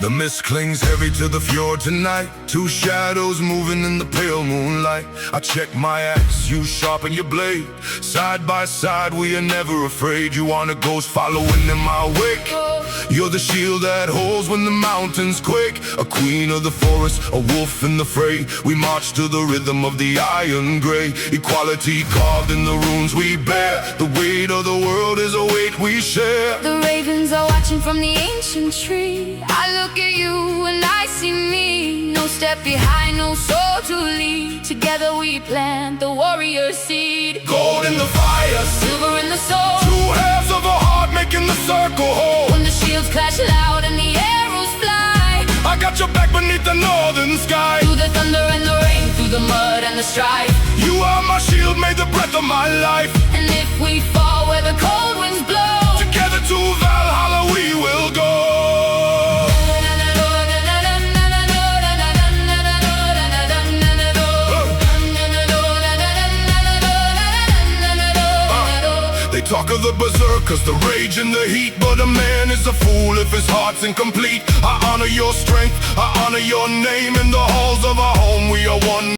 The mist clings heavy to the fjord tonight. Two shadows moving in the pale moonlight. I check my axe, you sharpen your blade. Side by side we are never afraid. You want a ghost following in my wake. You're the shield that holds when the mountains quake. A queen of the forest, a wolf in the fray. We march to the rhythm of the iron gray. Equality carved in the runes we bear. The weight of the world is a weight we share. The ravens are watching from the ancient tree. I look at you and I see me. No step behind, no soul to lead. Together we plant the warrior seed. Gold in the fire, Silver in the soul. two halves of a heart making the circle whole. When the shields clash loud and the arrows fly, I got your back beneath the northern sky. through the thunder and the rain, through the mud and the strife. You are my shield, made the breath of my life. And if we fall where the cold winds blow, Together to Valhalla we will go. They talk of the berserkers, the rage and the heat, but a man is a fool if his heart's incomplete. I honor your strength, I honor your name. In the halls of our home we are one.